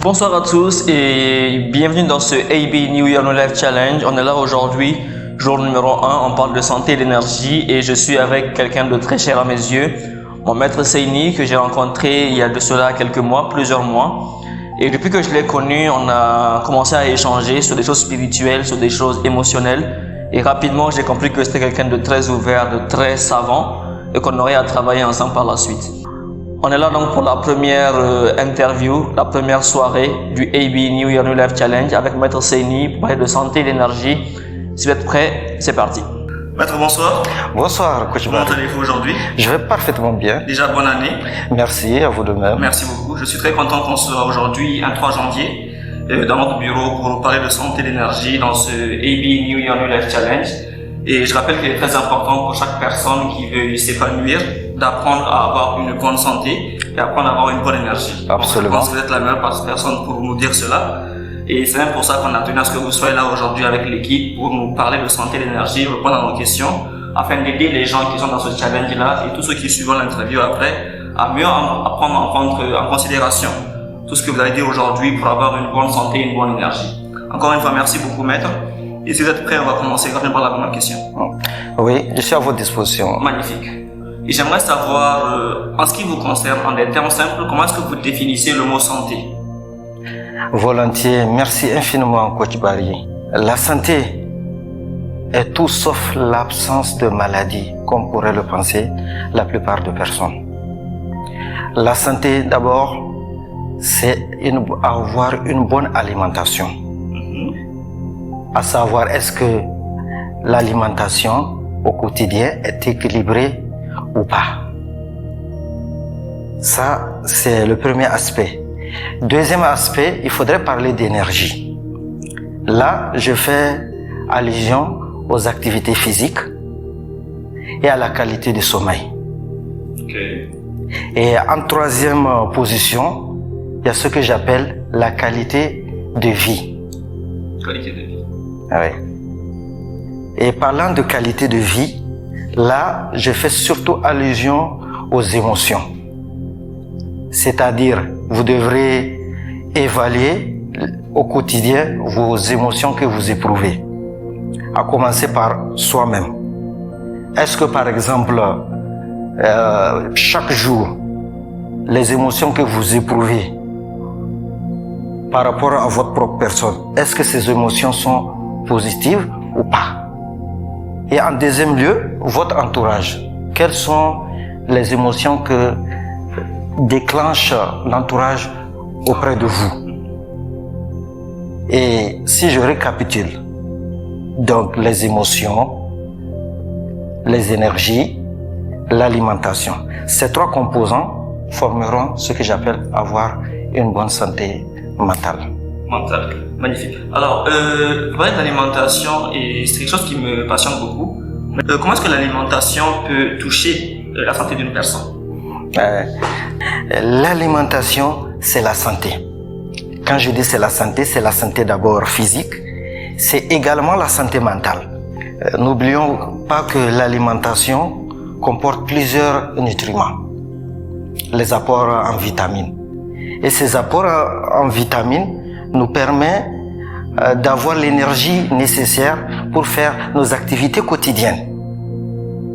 Bonsoir à tous et bienvenue dans ce AB New Year New Life Challenge. On est là aujourd'hui, jour numéro 1, on parle de santé et d'énergie et je suis avec quelqu'un de très cher à mes yeux, mon maître Seini que j'ai rencontré il y a de cela quelques mois, plusieurs mois. Et depuis que je l'ai connu, on a commencé à échanger sur des choses spirituelles, sur des choses émotionnelles. Et rapidement, j'ai compris que c'était quelqu'un de très ouvert, de très savant et qu'on aurait à travailler ensemble par la suite. On est là donc pour la première interview, la première soirée du AB New Year New Life Challenge avec Maître Seini pour parler de santé et d'énergie. Si vous êtes prêts, c'est parti. Maître, bonsoir. Bonsoir, Coach Barry. Comment allez-vous aujourd'hui? Je vais parfaitement bien. Déjà, bonne année. Merci, à vous de même. Merci beaucoup. Je suis très content qu'on soit aujourd'hui, un 3 janvier, dans notre bureau pour parler de santé et d'énergie dans ce AB New Year New Life Challenge. Et je rappelle qu'il est très important pour chaque personne qui veut s'épanouir d'apprendre à avoir une bonne santé et apprendre à avoir une bonne énergie. Absolument. Je pense que vous êtes la meilleure personne pour nous dire cela. Et c'est même pour ça qu'on a tenu à ce que vous soyez là aujourd'hui avec l'équipe pour nous parler de santé et d'énergie, répondre à nos questions, afin d'aider les gens qui sont dans ce challenge-là et tous ceux qui suivront l'interview après à mieux prendre en considération tout ce que vous avez dit aujourd'hui pour avoir une bonne santé et une bonne énergie. Encore une fois, merci beaucoup, maître. Et si vous êtes prêts, on va commencer par la première question. Oui, je suis à votre disposition. Magnifique. Et j'aimerais savoir, en ce qui vous concerne, en des termes simples, comment est-ce que vous définissez le mot santé? Volontiers, merci infiniment, Coach Barry. La santé est tout sauf l'absence de maladie, comme pourrait le penser la plupart des personnes. La santé, d'abord, c'est avoir une bonne alimentation. À savoir, est-ce que l'alimentation au quotidien est équilibrée ou pas? Ça, c'est le premier aspect. Deuxième aspect, il faudrait parler d'énergie. Là, je fais allusion aux activités physiques et à la qualité du sommeil. Okay. Et en troisième position, il y a ce que j'appelle la qualité de vie. Qualité de vie. Oui. Et parlant de qualité de vie, là, je fais surtout allusion aux émotions. C'est-à-dire, vous devrez évaluer au quotidien vos émotions que vous éprouvez. À commencer par soi-même. Est-ce que, par exemple, chaque jour, les émotions que vous éprouvez par rapport à votre propre personne, est-ce que ces émotions sont positives ou pas? Et en deuxième lieu, votre entourage. Quelles sont les émotions que déclenche l'entourage auprès de vous? Et si je récapitule, donc les émotions, les énergies, l'alimentation, ces trois composants formeront ce que j'appelle avoir une bonne santé mentale. Magnifique. Alors, vous parlez d'alimentation et c'est quelque chose qui me passionne beaucoup. Comment est-ce que l'alimentation peut toucher la santé d'une personne? L'alimentation, c'est la santé. Quand je dis c'est la santé d'abord physique, c'est également la santé mentale. N'oublions pas que l'alimentation comporte plusieurs nutriments, les apports en vitamines. Et ces apports en vitamines nous permettent d'avoir l'énergie nécessaire pour faire nos activités quotidiennes.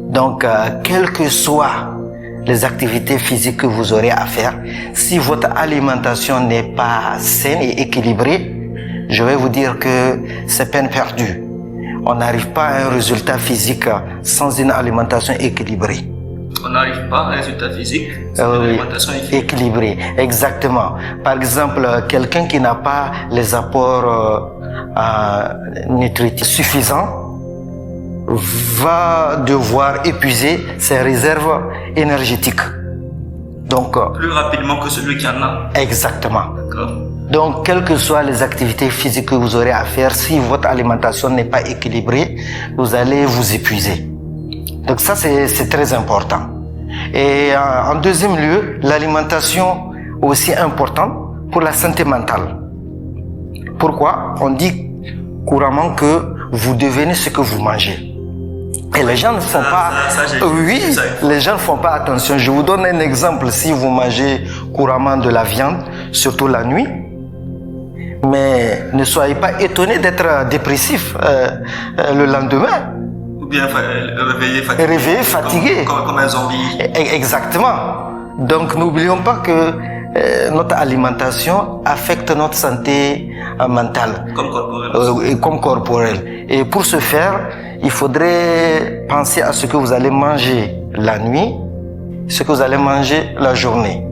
Donc, quelles que soient les activités physiques que vous aurez à faire, si votre alimentation n'est pas saine et équilibrée, je vais vous dire que c'est peine perdue. On n'arrive pas à un résultat physique sans une alimentation équilibrée. On n'arrive pas à un résultat physique sans une alimentation équilibrée. Exactement. Par exemple, quelqu'un qui n'a pas les apports nutritifs suffisants va devoir épuiser ses réserves énergétiques. Donc, plus rapidement que celui qui en a. Exactement. D'accord. Donc, quelles que soient les activités physiques que vous aurez à faire, si votre alimentation n'est pas équilibrée, vous allez vous épuiser. Donc ça, c'est très important. Et en deuxième lieu, l'alimentation est aussi importante pour la santé mentale. Pourquoi? On dit couramment que vous devenez ce que vous mangez. Et les gens ne font pas... les gens ne font pas attention. Je vous donne un exemple. Si vous mangez couramment de la viande, surtout la nuit, Mais ne soyez pas étonnés d'être dépressif le lendemain. Ou bien réveillé fatigué. Réveillé, fatigué. Comme un zombie. Exactement. Donc n'oublions pas que notre alimentation affecte notre santé mentale. Comme corporelle. Comme corporelle. Et pour ce faire, il faudrait penser à ce que vous allez manger la nuit, ce que vous allez manger la journée.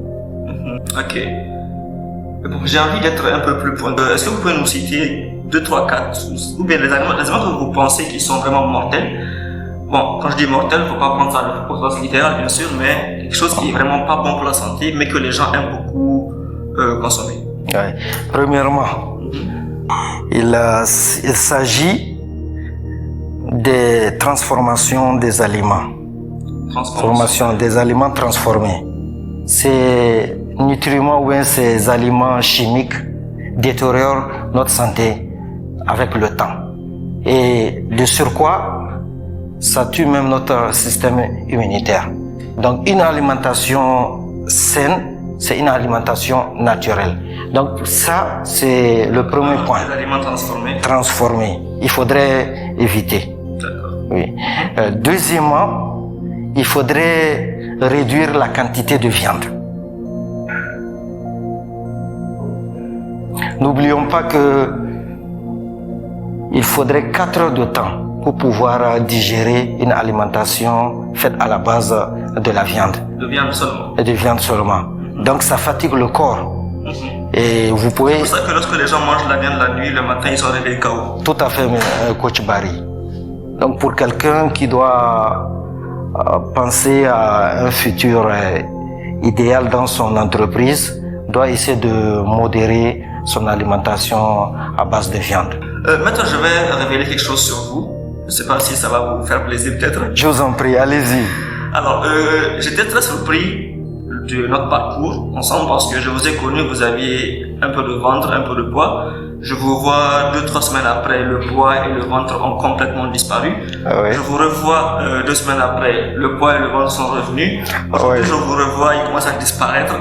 Ok. Bon, j'ai envie d'être un peu plus pointu. Est-ce que vous pouvez nous citer 2, 3, 4, ou bien les aliments que vous pensez qui sont vraiment mortels? Bon, quand je dis mortel, il ne faut pas prendre ça au sens littéral, bien sûr, mais quelque chose qui est vraiment pas bon pour la santé, mais que les gens aiment beaucoup consommer. Ouais. Premièrement, il s'agit des transformations des aliments. Transformation des aliments transformés. Ces nutriments ou bien ces aliments chimiques détériorent notre santé avec le temps. Et de surcroît, ça tue même notre système immunitaire. Donc une alimentation saine, c'est une alimentation naturelle. Donc ça, c'est le premier point. Les aliments transformés. Transformés. Il faudrait éviter. D'accord. Oui. Deuxièmement, il faudrait réduire la quantité de viande. N'oublions pas que il faudrait 4 heures de temps pour pouvoir digérer une alimentation faite à la base de la viande. De viande seulement. Et de viande seulement. Donc ça fatigue le corps. Et vous pouvez... C'est pour ça que lorsque les gens mangent la viande la nuit, le matin, ils sont réveillés KO. Tout à fait, coach Barry. Donc pour quelqu'un qui doit penser à un futur idéal dans son entreprise, doit essayer de modérer son alimentation à base de viande. Maintenant, je vais révéler quelque chose sur vous. Je ne sais pas si ça va vous faire plaisir peut-être. Je vous en prie, allez-y. Alors, j'étais très surpris de notre parcours ensemble parce que je vous ai connu, vous aviez un peu de ventre, un peu de poids. Je vous vois 2-3 semaines après, le poids et le ventre ont complètement disparu. Ah oui. Je vous revois 2 semaines après, le poids et le ventre sont revenus. Aujourd'hui, je vous revois, ils commencent à disparaître.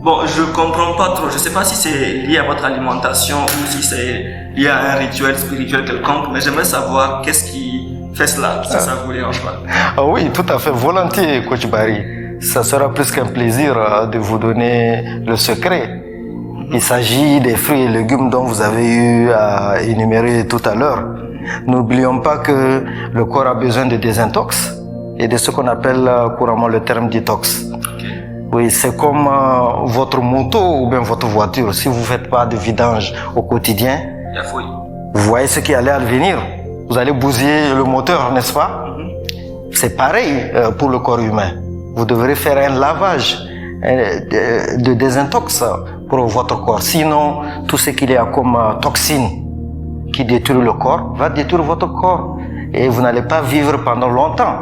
Bon, je comprends pas trop. Je sais pas si c'est lié à votre alimentation ou si c'est lié à un rituel spirituel quelconque, mais j'aimerais savoir qu'est-ce qui fait cela, si ça vous dérange pas. Ah oui, tout à fait, volontiers, coach Barry. Ça sera plus qu'un plaisir de vous donner le secret. Il s'agit des fruits et légumes dont vous avez eu à énumérer tout à l'heure. N'oublions pas que le corps a besoin de désintox et de ce qu'on appelle couramment le terme détox. Oui, c'est comme votre moto ou bien votre voiture. Si vous ne faites pas de vidange au quotidien, vous voyez ce qui allait advenir. Vous allez bousiller le moteur, n'est-ce pas? C'est pareil pour le corps humain. Vous devrez faire un lavage de désintox pour votre corps. Sinon, tout ce qu'il y a comme toxines qui détruit le corps va détruire votre corps. Et vous n'allez pas vivre pendant longtemps.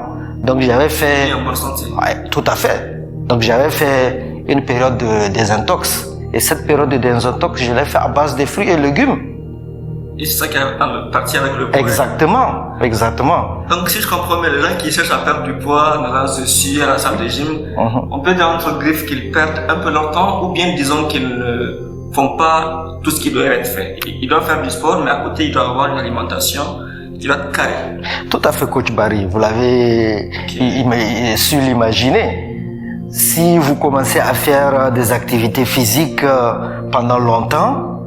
Donc j'avais fait... Ouais, tout à fait. Donc j'avais fait une période de désintox. Et cette période de désintox, je l'ai fait à base de fruits et légumes. Et c'est ça qui est parti avec le poids. Exactement, exactement. Donc si je comprends bien, les gens qui cherchent à perdre du poids, dans la dessus à la salle de gym, on peut dire entre griffes qu'ils perdent un peu leur temps, ou bien disons qu'ils ne font pas tout ce qui doit être fait. Ils doivent faire du sport, mais à côté ils doivent avoir une alimentation qui doit être carrée. Tout à fait, coach Barry. Vous l'avez su l'imaginer. Si vous commencez à faire des activités physiques pendant longtemps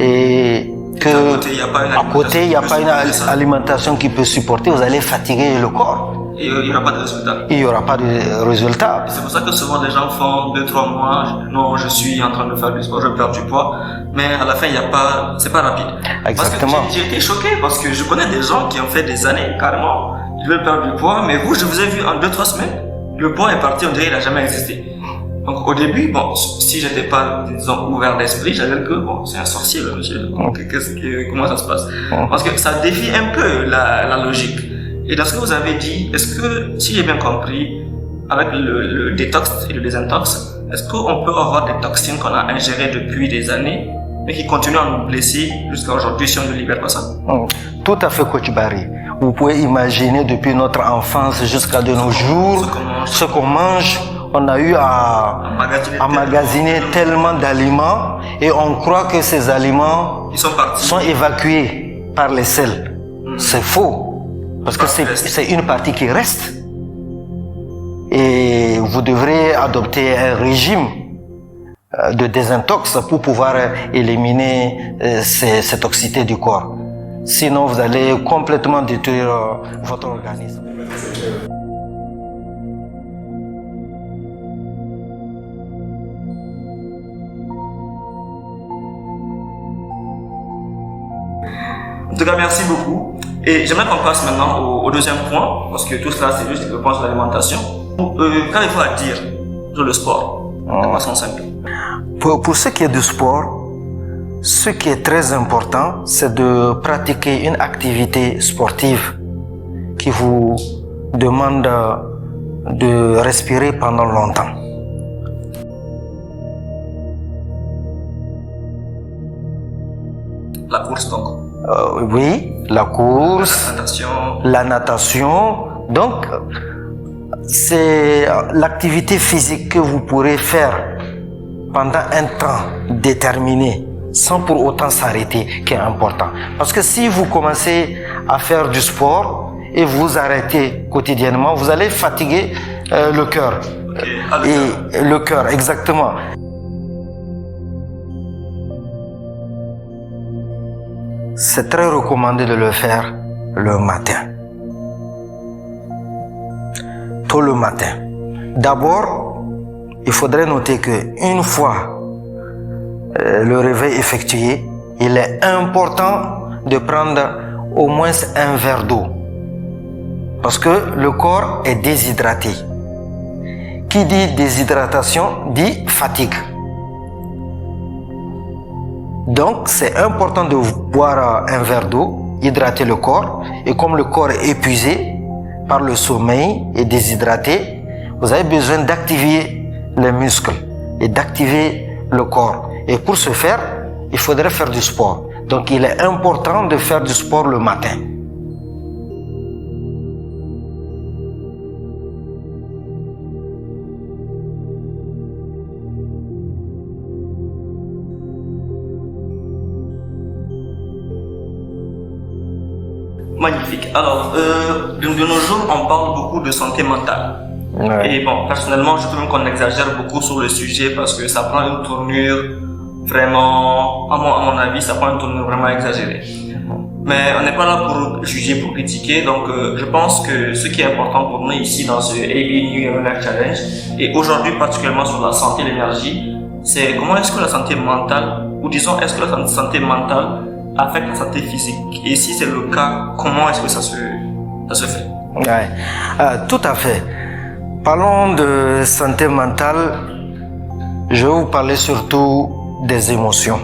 et que à côté il n'y a pas une alimentation qui peut supporter, vous allez fatiguer le corps. Et il n'y aura pas de résultat. Il n'y aura pas de résultat. C'est pour ça que souvent les gens font 2-3 mois, non, je suis en train de faire du sport, je perds du poids, mais à la fin il n'y a pas, c'est pas rapide. Exactement. Parce que j'ai été choqué parce que je connais des gens qui ont fait des années carrément, ils veulent perdre du poids, mais vous, je vous ai vu en 2-3 semaines, le poids est parti, on dirait qu'il n'a jamais existé. Donc au début, bon, si j'étais pas, disons, ouvert d'esprit, j'allais dire que bon, c'est un sorcier le monsieur. Donc comment ça se passe? Parce que ça défie un peu la logique. Et dans ce que vous avez dit, est-ce que, si j'ai bien compris, avec le détox et le désintox, est-ce qu'on peut avoir des toxines qu'on a ingérées depuis des années, mais qui continuent à nous blesser jusqu'à aujourd'hui si on ne libère pas ça? Tout à fait, coach Barry. Vous pouvez imaginer depuis notre enfance jusqu'à de nos jours, ce qu'on mange, on a eu à emmagasiner tellement d'aliments et on croit que ces aliments sont évacués par les selles. C'est faux, parce que c'est une partie qui reste. Et vous devrez adopter un régime de désintox pour pouvoir éliminer ces toxicités du corps. Sinon, vous allez complètement détruire votre organisme. En tout cas, merci beaucoup. Et j'aimerais qu'on passe maintenant au deuxième point, parce que tout cela, c'est juste le point sur l'alimentation. Qu'avez-vous à dire sur le sport, de façon simple? Pour ce qui est du sport, ce qui est très important, c'est de pratiquer une activité sportive qui vous demande de respirer pendant longtemps. La course, donc. Oui, la course, la natation. Donc, c'est l'activité physique que vous pourrez faire pendant un temps déterminé, sans pour autant s'arrêter, qui est important. Parce que si vous commencez à faire du sport et vous arrêtez quotidiennement, vous allez fatiguer le cœur. Et le cœur, exactement. C'est très recommandé de le faire le matin. Tôt le matin. D'abord, il faudrait noter qu'une fois le réveil effectué, il est important de prendre au moins un verre d'eau. Parce que le corps est déshydraté. Qui dit déshydratation dit fatigue. Donc, c'est important de boire un verre d'eau, hydrater le corps. Et comme le corps est épuisé par le sommeil et déshydraté, vous avez besoin d'activer les muscles et d'activer le corps. Et pour ce faire, il faudrait faire du sport. Donc, il est important de faire du sport le matin. Magnifique. Alors, de nos jours, on parle beaucoup de santé mentale. Ouais. Et bon, personnellement, je trouve qu'on exagère beaucoup sur le sujet parce que ça prend une tournure vraiment, à mon avis, ça prend une tournure vraiment exagérée. Mais on n'est pas là pour juger, pour critiquer. Donc, je pense que ce qui est important pour nous ici dans ce AB New Year Life Challenge, et aujourd'hui particulièrement sur la santé et l'énergie, c'est comment est-ce que la santé mentale, ou disons, est-ce que la santé mentale affecte la santé physique? Et si c'est le cas, comment est-ce que ça se fait? Ouais. Tout à fait. Parlons de santé mentale. Je vais vous parler surtout des émotions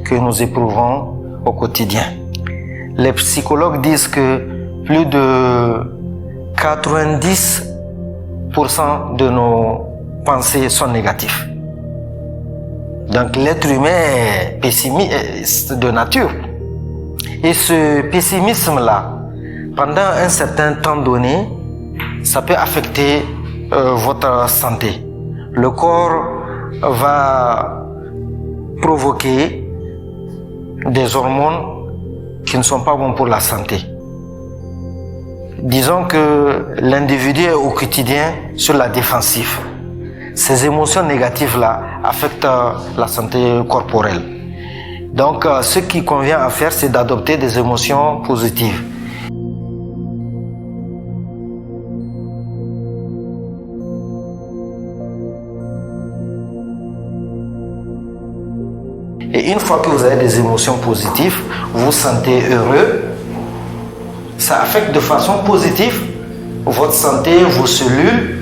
que nous éprouvons au quotidien. Les psychologues disent que plus de 90% de nos pensées sont négatives. Donc l'être humain est pessimiste de nature. Et ce pessimisme-là, pendant un certain temps donné, ça peut affecter votre santé. Le corps va provoquer des hormones qui ne sont pas bonnes pour la santé. Disons que l'individu est au quotidien sur la défensive. Ces émotions négatives-là affectent la santé corporelle. Donc, ce qui convient à faire, c'est d'adopter des émotions positives. Et une fois que vous avez des émotions positives, vous vous sentez heureux, ça affecte de façon positive votre santé, vos cellules,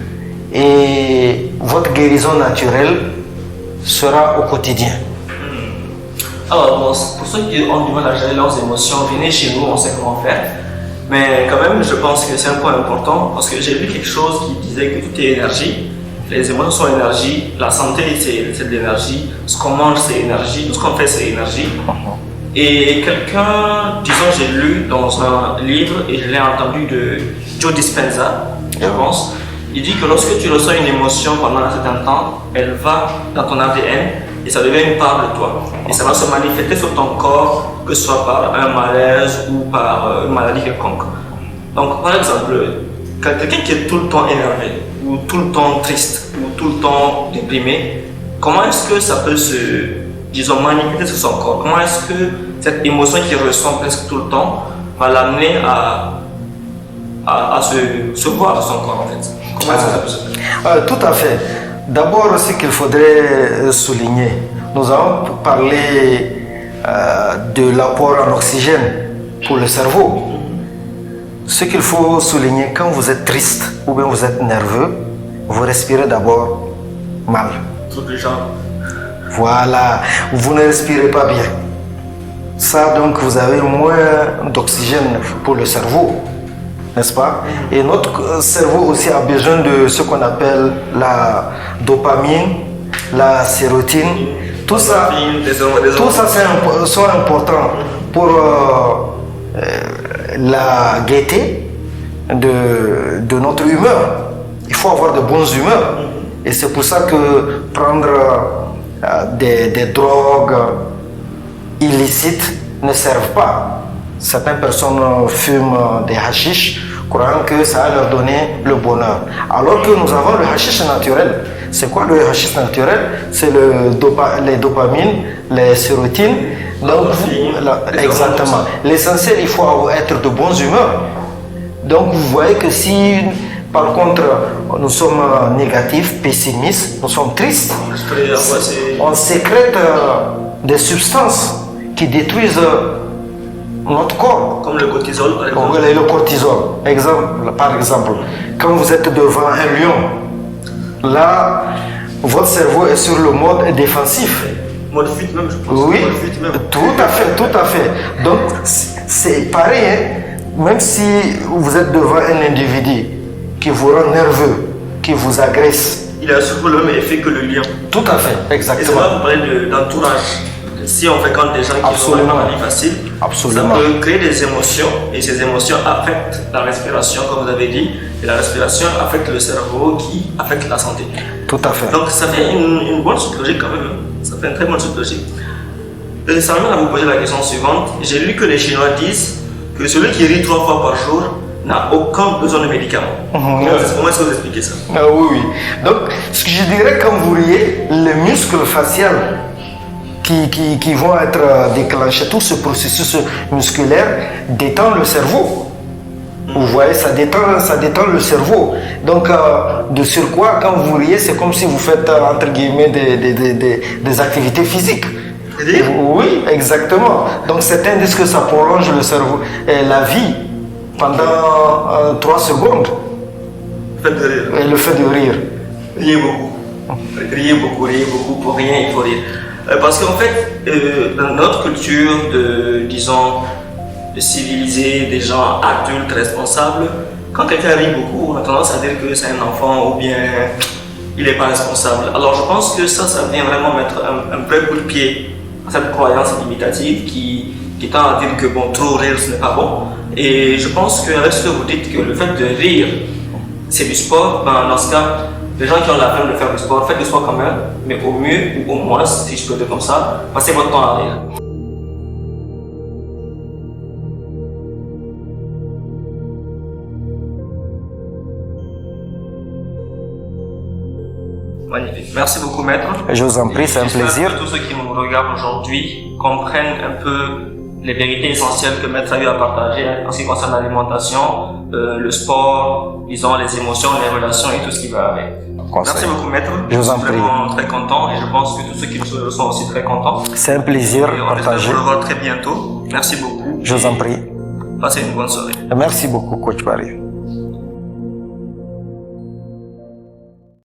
et votre guérison naturelle sera au quotidien. Alors, pour ceux qui ont du mal à gérer leurs émotions, venez chez nous, on sait comment faire. Mais quand même, je pense que c'est un point important parce que j'ai lu quelque chose qui disait que tout est énergie. Les émotions sont énergie, la santé c'est de l'énergie, ce qu'on mange c'est énergie, tout ce qu'on fait c'est énergie. Et quelqu'un, disons, j'ai lu dans un livre et je l'ai entendu de Joe Dispenza, je pense. Il dit que lorsque tu ressens une émotion pendant un certain temps, elle va dans ton ADN et ça devient une part de toi. Et ça va se manifester sur ton corps, que ce soit par un malaise ou par une maladie quelconque. Donc, par exemple, quelqu'un qui est tout le temps énervé, ou tout le temps triste, ou tout le temps déprimé, comment est-ce que ça peut se, disons, manifester sur son corps? Comment est-ce que cette émotion qu'il ressent presque tout le temps va l'amener à se voir de son corps, en fait? Comment est-ce que ça peut se faire? Tout à fait. D'abord, ce qu'il faudrait souligner, nous avons parlé de l'apport en oxygène pour le cerveau. Ce qu'il faut souligner, quand vous êtes triste ou bien vous êtes nerveux, vous respirez d'abord mal. Tout le genre. Voilà, vous ne respirez pas bien. Ça, donc, vous avez moins d'oxygène pour le cerveau, n'est-ce pas? Et notre cerveau aussi a besoin de ce qu'on appelle la dopamine, la sérotonine. Tout ça sont importants pour la gaieté de notre humeur. Il faut avoir de bonnes humeurs. Et c'est pour ça que prendre des drogues illicites ne servent pas. Certaines personnes fument des hashish croyant que ça va leur donner le bonheur. Alors que nous avons le hashish naturel. C'est quoi le hashish naturel? C'est les dopamines, les sérotonines. Donc, exactement. L'essentiel, il faut être de bonne humeur. Donc vous voyez que si par contre nous sommes négatifs, pessimistes, nous sommes tristes, on sécrète des substances qui détruisent notre corps. Comme le cortisol, par exemple. Le cortisol, par exemple. Quand vous êtes devant un lion, là, votre cerveau est sur le mode défensif. Mode fuite même, je pense. Oui, tout à fait. Donc, c'est pareil, hein? Même si vous êtes devant un individu qui vous rend nerveux, qui vous agresse. Il a surtout le même effet que le lion. Tout à fait, exactement. Et ça va vous parler d'entourage. Si on fréquente des gens qui ont une maladie facile, ça peut créer des émotions et ces émotions affectent la respiration, comme vous avez dit, et la respiration affecte le cerveau qui affecte la santé. Tout à fait. Donc ça fait une bonne suite logique quand même, ça fait une très bonne suite logique. Et ça m'amène à vous poser la question suivante. J'ai lu que les Chinois disent que celui qui rit 3 fois par jour n'a aucun besoin de médicaments. Comment est-ce que vous expliquez ça? Oui. Donc, ce que je dirais quand vous riez, les muscles faciaux qui vont être déclenchés, tout ce processus musculaire détend le cerveau. Vous voyez, ça détend le cerveau. Donc, de surcroît, quand vous riez, c'est comme si vous faites, entre guillemets, des activités physiques. Oui, exactement. Donc, c'est un indice que ça prolonge le cerveau et la vie pendant 3 secondes. Le fait de rire. Riez beaucoup, pour rien, il faut rire. Parce qu'en fait, dans notre culture de civiliser des gens adultes responsables, quand quelqu'un rit beaucoup, on a tendance à dire que c'est un enfant ou bien il n'est pas responsable. Alors je pense que ça vient vraiment mettre un vrai coup de pied à cette croyance limitative qui tend à dire que bon, trop rire ce n'est pas bon. Et je pense qu'avec ce que vous dites, que le fait de rire c'est du sport, ben dans ce cas, les gens qui ont la flemme de faire du sport, faites du sport quand même, mais au mieux ou au moins, si je peux dire comme ça, passez votre temps à rire. Magnifique. Merci beaucoup, maître. Je vous en prie, c'est un plaisir. Que tous ceux qui nous regardent aujourd'hui comprennent un peu les vérités essentielles que maître a eu à partager en ce qui concerne l'alimentation, le sport, disons les émotions, les relations et tout ce qui va avec. Merci beaucoup, maître. Je vous en prie. Je suis vraiment très content et je pense que tous ceux qui nous sont aussi très contents. C'est un plaisir partagé. On va vous revoir très bientôt. Merci beaucoup. Je vous en prie. Passez une bonne soirée. Merci beaucoup, Coach Barry.